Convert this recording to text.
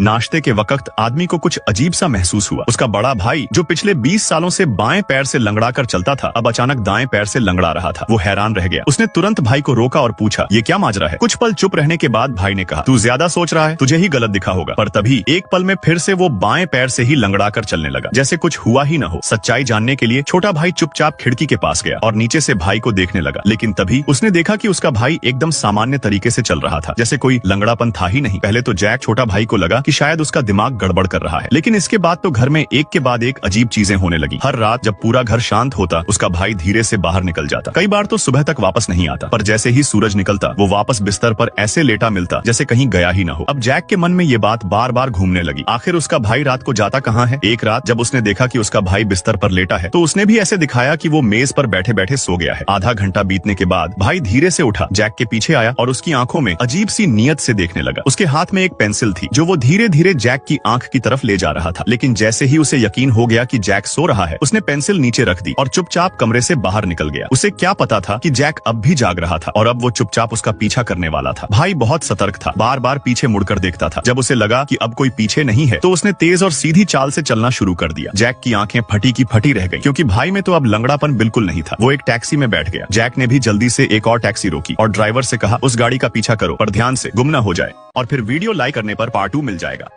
नाश्ते के वक्त आदमी को कुछ अजीब सा महसूस हुआ। उसका बड़ा भाई जो पिछले 20 सालों से बाएं पैर से लंगड़ा कर चलता था, अब अचानक दाएं पैर से लंगड़ा रहा था। वो हैरान रह गया। उसने तुरंत भाई को रोका और पूछा, ये क्या माजरा है? कुछ पल चुप रहने के बाद भाई ने कहा, तू ज्यादा सोच रहा है, तुझे ही गलत दिखा होगा। पर तभी एक पल में फिर से वो बाएं पैर से ही लंगड़ा कर चलने लगा, जैसे कुछ हुआ ही न हो। सच्चाई जानने के लिए छोटा भाई चुपचाप खिड़की के पास गया और नीचे से भाई को देखने लगा। लेकिन तभी उसने देखा कि उसका भाई एकदम सामान्य तरीके से चल रहा था, जैसे कोई लंगड़ापन था ही नहीं। पहले तो जैक छोटा भाई को लगा कि शायद उसका दिमाग गड़बड़ कर रहा है, लेकिन इसके बाद तो घर में एक के बाद एक अजीब चीजें होने लगी। हर रात जब पूरा घर शांत होता, उसका भाई धीरे से बाहर निकल जाता। कई बार तो सुबह तक वापस नहीं आता, पर जैसे ही सूरज निकलता वो वापस बिस्तर पर ऐसे लेटा मिलता जैसे कहीं गया ही न हो। अब जैक के मन में ये बात बार बार घूमने लगी, आखिर उसका भाई रात को जाता कहाँ है? एक रात जब उसने देखा कि उसका भाई बिस्तर पर लेटा है, तो उसने भी ऐसे दिखाया कि वो मेज पर बैठे बैठे सो गया है। आधा घंटा बीतने के बाद भाई धीरे से उठा, जैक के पीछे आया और उसकी आंखों में अजीब सी नियत से देखने लगा। उसके हाथ में एक पेंसिल थी जो वो धीरे धीरे जैक की आंख की तरफ ले जा रहा था। लेकिन जैसे ही उसे यकीन हो गया कि जैक सो रहा है, उसने पेंसिल नीचे रख दी और चुपचाप कमरे से बाहर निकल गया। उसे क्या पता था कि जैक अब भी जाग रहा था और अब वो चुपचाप उसका पीछा करने वाला था। भाई बहुत सतर्क था, बार बार पीछे मुड़कर देखता था। जब उसे लगा कि अब कोई पीछे नहीं है, तो उसने तेज और सीधी चाल से चलना शुरू कर दिया। जैक की आंखें फटी की फटी रह गई, क्योंकि भाई में तो अब लंगड़ापन बिल्कुल नहीं था। वो एक टैक्सी में बैठ गया। जैक ने भी जल्दी से एक और टैक्सी रोकी और ड्राइवर से कहा, उस गाड़ी का पीछा करो, पर ध्यान से गुम न हो जाए। और फिर वीडियो लाइक करने पर पार्ट 2 मिल जाएगा।